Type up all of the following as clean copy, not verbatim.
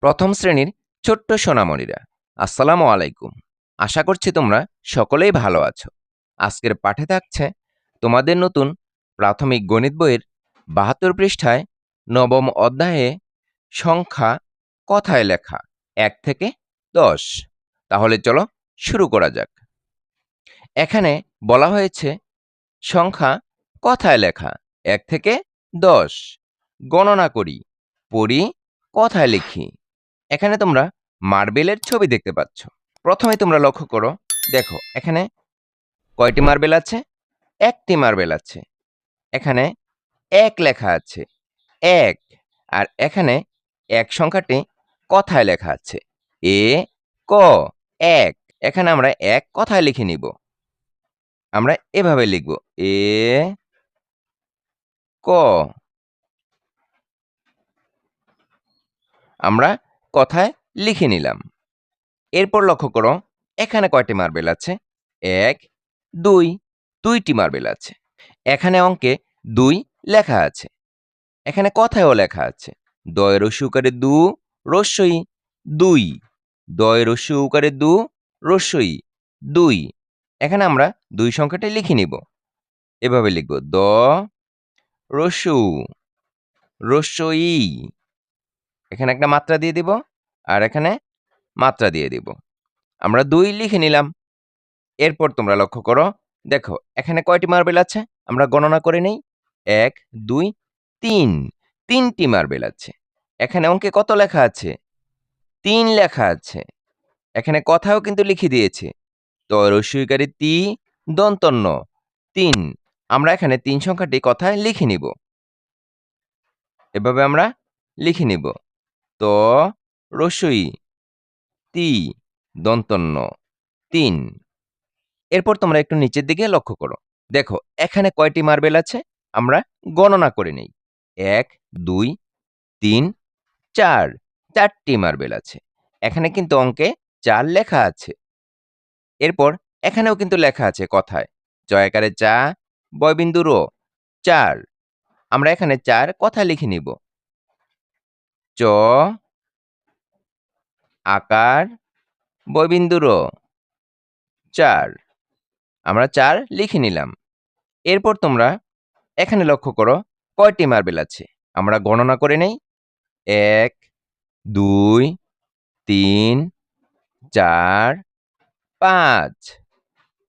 প্রথম শ্রেণীর ছোট্ট সোনামণিরা, আসসালামু আলাইকুম। আশা করছি তোমরা সকলেই ভালো আছো। আজকের পাঠে থাকছে তোমাদের নতুন প্রাথমিক গণিত বইয়ের ৭২ পৃষ্ঠায় নবম অধ্যায়ে সংখ্যা কথায় লেখা ১ থেকে ১০। তাহলে চলো শুরু করা যাক। এখানে বলা হয়েছে সংখ্যা কথায় লেখা ১ থেকে ১০ গণনা করি, পড়ি, কথায় লিখি। এখানে তোমরা মার্বেলের ছবি দেখতে পাচ্ছ। প্রথমে তোমরা লক্ষ্য করো, দেখো এখানে কয়টি মার্বেল আছে? একটি মার্বেল আছে। এখানে ১ লেখা আছে, ১। আর এখানে ১ সংখ্যাটি কথায় লেখা আছে, এ ক ১। এখানে আমরা ১ কথায় লিখে নিব। আমরা এভাবে লিখব, এ ক। আমরা কথায় লিখে নিলাম। এরপর লক্ষ্য করো, এখানে কয়টি মার্বেল আছে? ১, ২, ২টি মার্বেল আছে। এখানে অঙ্কে ২ লেখা আছে। এখানে কথায়ও লেখা আছে, দয় রস্যই উকারে দু, রস্যই ২। দয় রস্যই উকারে দু, রস্যই ২। এখানে আমরা ২ সংখ্যাটি লিখে নিব। এভাবে লিখব, দ রস্যউ, রস্যই। এখানে একটা মাত্রা দিয়ে দিব, আর এখানে মাত্রা দিয়ে দিব। আমরা ২ লিখে নিলাম। এরপর তোমরা লক্ষ্য করো, দেখো এখানে কয়টি মার্বেল আছে? আমরা গণনা করে নেই। ১, ২, ৩। ৩টি মার্বেল আছে। এখানে অঙ্কে কত লেখা আছে? ৩ লেখা আছে। এখানে কথাও কিন্তু লিখে দিয়েছে, ত রস্যইকারে তি, দন্ত ন ৩। আমরা এখানে ৩ সংখ্যাটি কথায় লিখে নিব। এভাবে আমরা লিখে নিব, ত রস্যই তি, দন্ত ন ৩। এরপর তোমরা একটু নিচের দিকে লক্ষ্য করো, দেখো এখানে কয়টি মার্বেল আছে? আমরা গণনা করে নেই। ১, ২, ৩, ৪। ৪টি মার্বেল আছে। এখানে কিন্তু অঙ্কে ৪ লেখা আছে। এরপর এখানেও কিন্তু লেখা আছে কথায়, জয়াকারে চা, বয়বিন্দু রো ৪। আমরা এখানে ৪ কথায় লিখে নিব। চ আকার বয়বিন্দু র ৪। আমরা ৪ লিখে নিলাম। এরপর তোমরা এখানে লক্ষ্য করো, কয়টি মার্বেল আছে? আমরা গণনা করে নেই। ১, ২, ৩, ৪, ৫।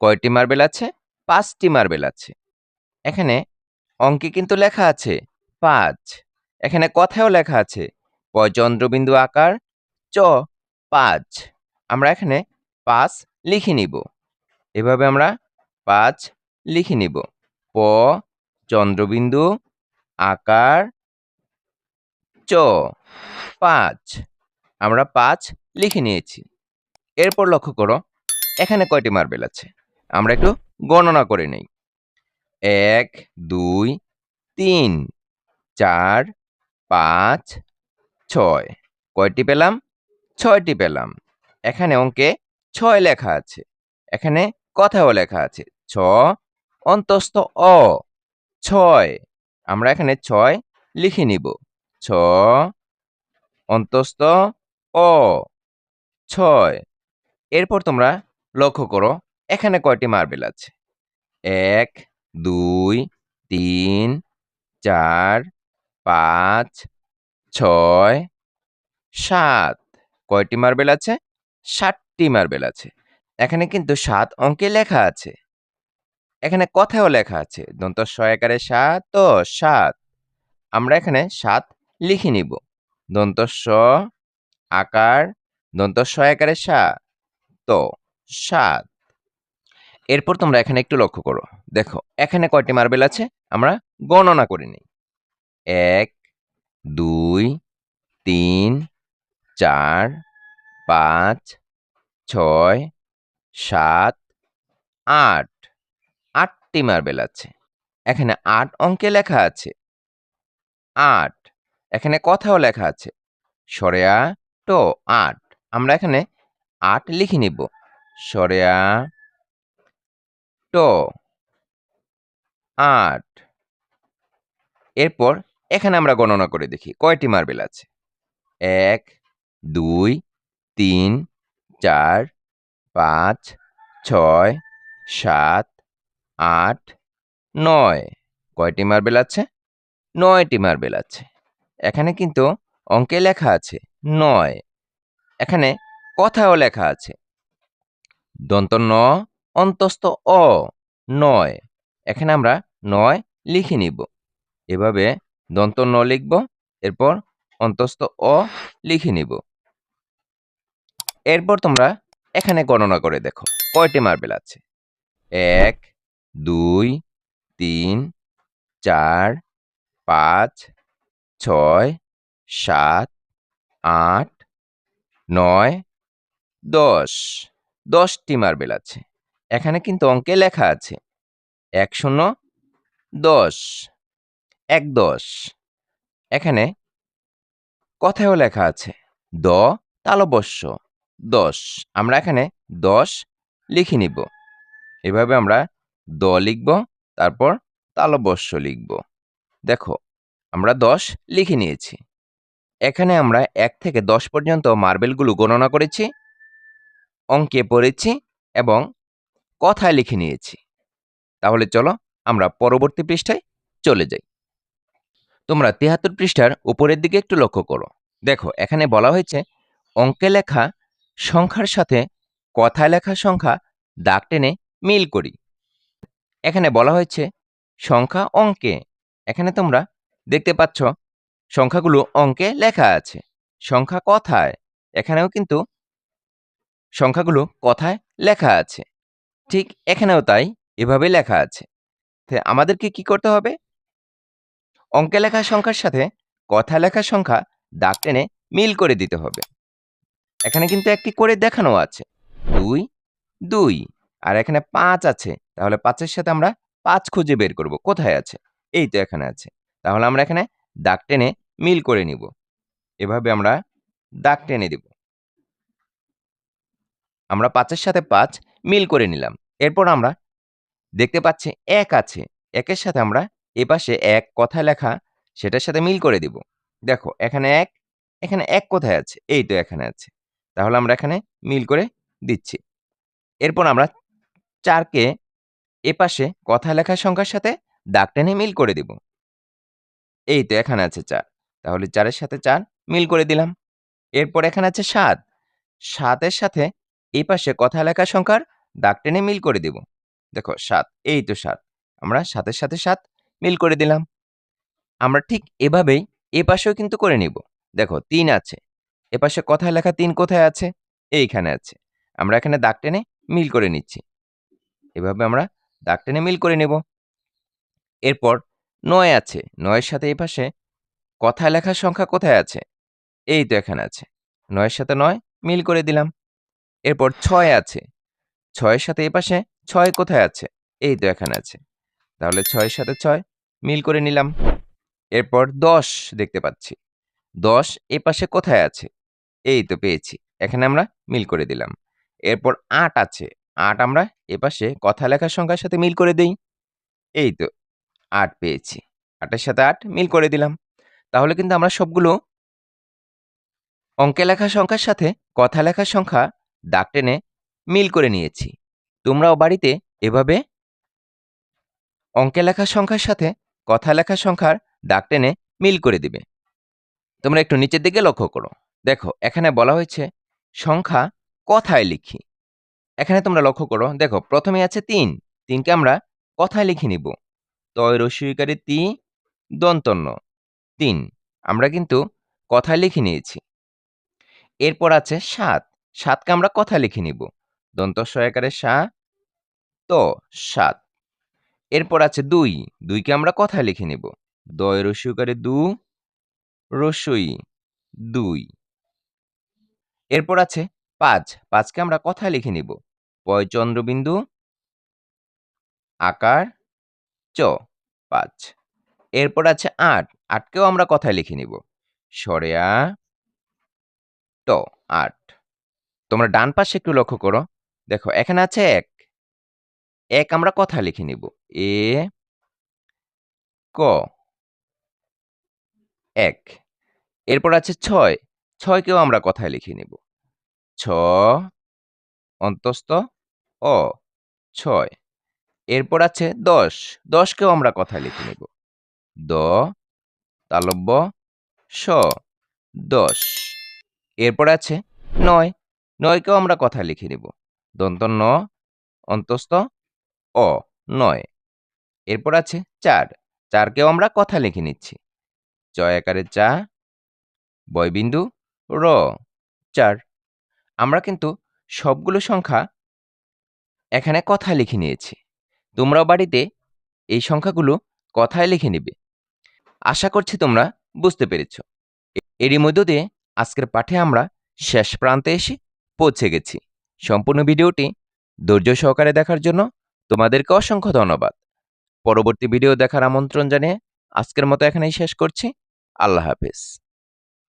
কয়টি মার্বেল আছে? ৫টি মার্বেল আছে। এখানে অঙ্কে কিন্তু লেখা আছে ৫। এখানে কথায়ও লেখা আছে, প চন্দ্রবিন্দু আকার চ ৫। আমরা এখানে ৫ লিখে নিব। এভাবে আমরা ৫ লিখে নিব। প চন্দ্রবিন্দু আকার চ ৫। আমরা ৫ লিখে নিয়েছি। এরপর লক্ষ্য করো, এখানে কয়টি মার্বেল আছে? আমরা একটু গণনা করে নেই। ১, ২, ৩, ৪, ৫, ৬। কয়টি পেলাম? ৬টি পেলাম। এখানে অঙ্কে ৬ লেখা আছে। এখানে কথাও লেখা আছে, ছ অন্তস্থ অ ৬। আমরা এখানে ৬ লিখে নিব। ছ অন্তস্থ অ ৬। এরপর তোমরা লক্ষ্য করো, এখানে কয়টি মার্বেল আছে? ১, ২, ৩, ৪, ৫, ৬, ৭। কয়টি মার্বেল আছে? ৭টি মার্বেল আছে। এখানে কিন্তু ৭ অঙ্কে লেখা আছে। এখানে কথায়ও লেখা আছে, দন্ত স একারে সা ত ৭। আমরা এখানে ৭ লিখে নিব। দন্ত স আকার দন্ত স একারে সা ত ৭। এরপর তোমরা এখানে একটু লক্ষ্য করো, দেখো এখানে কয়টি মার্বেল আছে? আমরা গণনা করে নিই। ১, ২, ৩, ৪, ৫, ৬, ৭, ৮। ৮টি মার্বেল আছে। এখানে ৮ অঙ্কে লেখা আছে, ৮। এখানে কথাও লেখা আছে, সরে আ ট ৮। আমরা এখানে ৮ লিখে নিব। সরে আ ট ৮। এরপর এখানে আমরা গণনা করে দেখি কয়টি মার্বেল আছে। ১, 2 3 4 5 6 7 8 9 কয়টি মার্বেল আছে? 9টি মার্বেল আছে। এখানে কিন্তু অঙ্কে লেখা আছে 9। এখানে কথায়ও লেখা আছে দন্ত ন অন্তস্থ অ 9। এখানে আমরা 9 লিখে নিব। এভাবে দন্ত ন লিখব, এরপর অন্তস্থ অ লিখে নিব। এরপর তোমরা এখানে গণনা করে দেখো কয়টি মার্বেল আছে। 1 2 3 4 5 6 7 8 9 10। 10টি মার্বেল আছে। এখানে কিন্তু অঙ্কে লেখা আছে 1 0 10 1 10। এখানে কথায়ও লেখা আছে দ তালবস্য 10। আমরা এখানে 10 লিখে নিব। এভাবে আমরা দ লিখব, তারপর তালবস্য লিখব। দেখো আমরা 10 লিখে নিয়েছি। এখানে আমরা 1 থেকে 10 পর্যন্ত মার্বেলগুলো গণনা করেছি, অঙ্কে পড়েছি এবং কথায় লিখে নিয়েছি। তাহলে চলো আমরা পরবর্তী পৃষ্ঠায় চলে যাই। তোমরা 73 পৃষ্ঠার উপরের দিকে একটু লক্ষ্য করো। দেখো এখানে বলা হয়েছে অঙ্কে লেখা সংখ্যার সাথে কথায় লেখা সংখ্যা দাগ টেনে মিল করি। এখানে বলা হয়েছে সংখ্যা অঙ্কে। এখানে তোমরা দেখতে পাচ্ছ সংখ্যাগুলো অঙ্কে লেখা আছে। সংখ্যা কথায়, এখানেও কিন্তু সংখ্যাগুলো কথায় লেখা আছে। ঠিক এখানেও তাই, এভাবে লেখা আছে। আমাদেরকে কি করতে হবে? অঙ্কে লেখা সংখ্যার সাথে কথায় লেখা সংখ্যা দাগ টেনে মিল করে দিতে হবে। এখানে কিন্তু একটি করে দেখানো আছে 2 2, আর এখানে 5 আছে। তাহলে 5-এর সাথে আমরা 5 খুঁজে বের করব। কোথায় আছে? এই তো এখানে আছে। তাহলে আমরা এখানে দাগ টেনে মিল করে নিব। এভাবে আমরা দাগ টেনে দিব। আমরা 5-এর সাথে 5 মিল করে নিলাম। এরপর আমরা দেখতে পাচ্ছি 1 আছে। 1-এর সাথে আমরা এপাশে 1 কথায় লেখা সেটার সাথে মিল করে দিব। দেখো এখানে 1, এখানে 1 কোথায় আছে? এই তো এখানে আছে। তাহলে আমরা এখানে মিল করে দিচ্ছি। এরপর আমরা 4-কে এপাশে কথায় লেখা সংখ্যার সাথে দাগ টেনে মিল করে দিব। এই তো এখানে আছে 4। তাহলে 4-এর সাথে 4 মিল করে দিলাম। এরপর এখানে আছে 7। 7-এর সাথে এই পাশে কথায় লেখা সংখ্যার দাগ টেনে মিল করে দিব। দেখো 7, এই তো 7। আমরা 7-এর সাথে 7 মিল করে দিলাম। আমরা ঠিক এভাবেই এপাশেও কিন্তু করে নিব। দেখো 3 আছে। এপাশে কথায় লেখা 3 কোথায় আছে? এইখানে আছে। আমরা এখানে দাগ টেনে মিল করে নিচ্ছি। এভাবে আমরা দাগ টেনে মিল করে নেব। এরপর 9 আছে। 9-এর সাথে এই পাশে কথায় লেখার সংখ্যা কোথায় আছে? এই তো এখানে আছে। 9-এর সাথে 9 মিল করে দিলাম। এরপর 6 আছে। 6-এর সাথে এই পাশে 6 কোথায় আছে? এই তো এখানে আছে। তাহলে 6-এর সাথে 6 মিল করে নিলাম। এরপর 10 দেখতে পাচ্ছি। 10 এই পাশে কোথায় আছে? এই তো পেয়েছি। এখানে আমরা মিল করে দিলাম। এরপর 8 আছে। 8 আমরা এপাশে কথায় লেখার সংখ্যার সাথে মিল করে দেই। এই তো 8 পেয়েছি। 8-এর সাথে 8 মিল করে দিলাম। তাহলে কিন্তু আমরা সবগুলো অঙ্কে লেখা সংখ্যার সাথে কথা লেখার সংখ্যা দাগ টেনে মিল করে নিয়েছি। তোমরাও বাড়িতে এভাবে অঙ্কে লেখা সংখ্যার সাথে কথা লেখা সংখ্যার দাগ টেনে মিল করে দিবে। তোমরা একটু নিচের দিকে লক্ষ্য করো। দেখো এখানে বলা হয়েছে সংখ্যা কথায় লিখি। এখানে তোমরা লক্ষ্য করো, দেখো প্রথমে আছে 3। 3কে আমরা কথায় লিখে নিব। তয় রস্বইকারে তি দন্তন্য 3। আমরা কিন্তু কথায় লিখে নিয়েছি। এরপর আছে 7। 7কে আমরা কথায় লিখে নিব। দন্ত সয়াকারে সা ত 7। এরপর আছে 2। 2কে আমরা কথায় লিখে নিব। দয় রস্যইকারে দু রস্যই 2। এরপর আছে 5। 5কে আমরা কথায় লিখে নিব। পয় চন্দ্রবিন্দু আকার চ 5। এরপর আছে 8। 8কেও আমরা কথায় লিখে নিব। সরেয়া ট 8। তোমরা ডান পাশে একটু লক্ষ্য করো। দেখো এখানে আছে 1। 1 আমরা কথায় লিখে নিব। এ ক 1। এরপর আছে 6। ছয়কেও আমরা কথায় লিখে নিব। ছ অন্তস্থ অ, ছয়। এরপর আছে ১০। ১০কেও আমরা কথায় লিখে নিব। দ তালব্য স, ১০। এরপর আছে ৯। ৯কেও আমরা কথায় লিখে নিব। দন্ত ন অন্তস্থ অ, ৯। এরপর আছে ৪। ৪কেও আমরা কথায় লিখে নিচ্ছি। চ আকারে চা, বয়বিন্দু র, ৪। আমরা কিন্তু সবগুলো সংখ্যা এখানে কথায় লিখে নিয়েছি। তোমরাও বাড়িতে এই সংখ্যাগুলো কথায় লিখে নিবে। আশা করছি তোমরা বুঝতে পেরেছ। এরই মধ্য দিয়ে আজকের পাঠে আমরা শেষ প্রান্তে এসে পৌঁছে গেছি। সম্পূর্ণ ভিডিওটি ধৈর্য সহকারে দেখার জন্য তোমাদেরকে অসংখ্য ধন্যবাদ। পরবর্তী ভিডিও দেখার আমন্ত্রণ জানিয়ে আজকের মতো এখানেই শেষ করছি। আল্লাহ হাফেজ।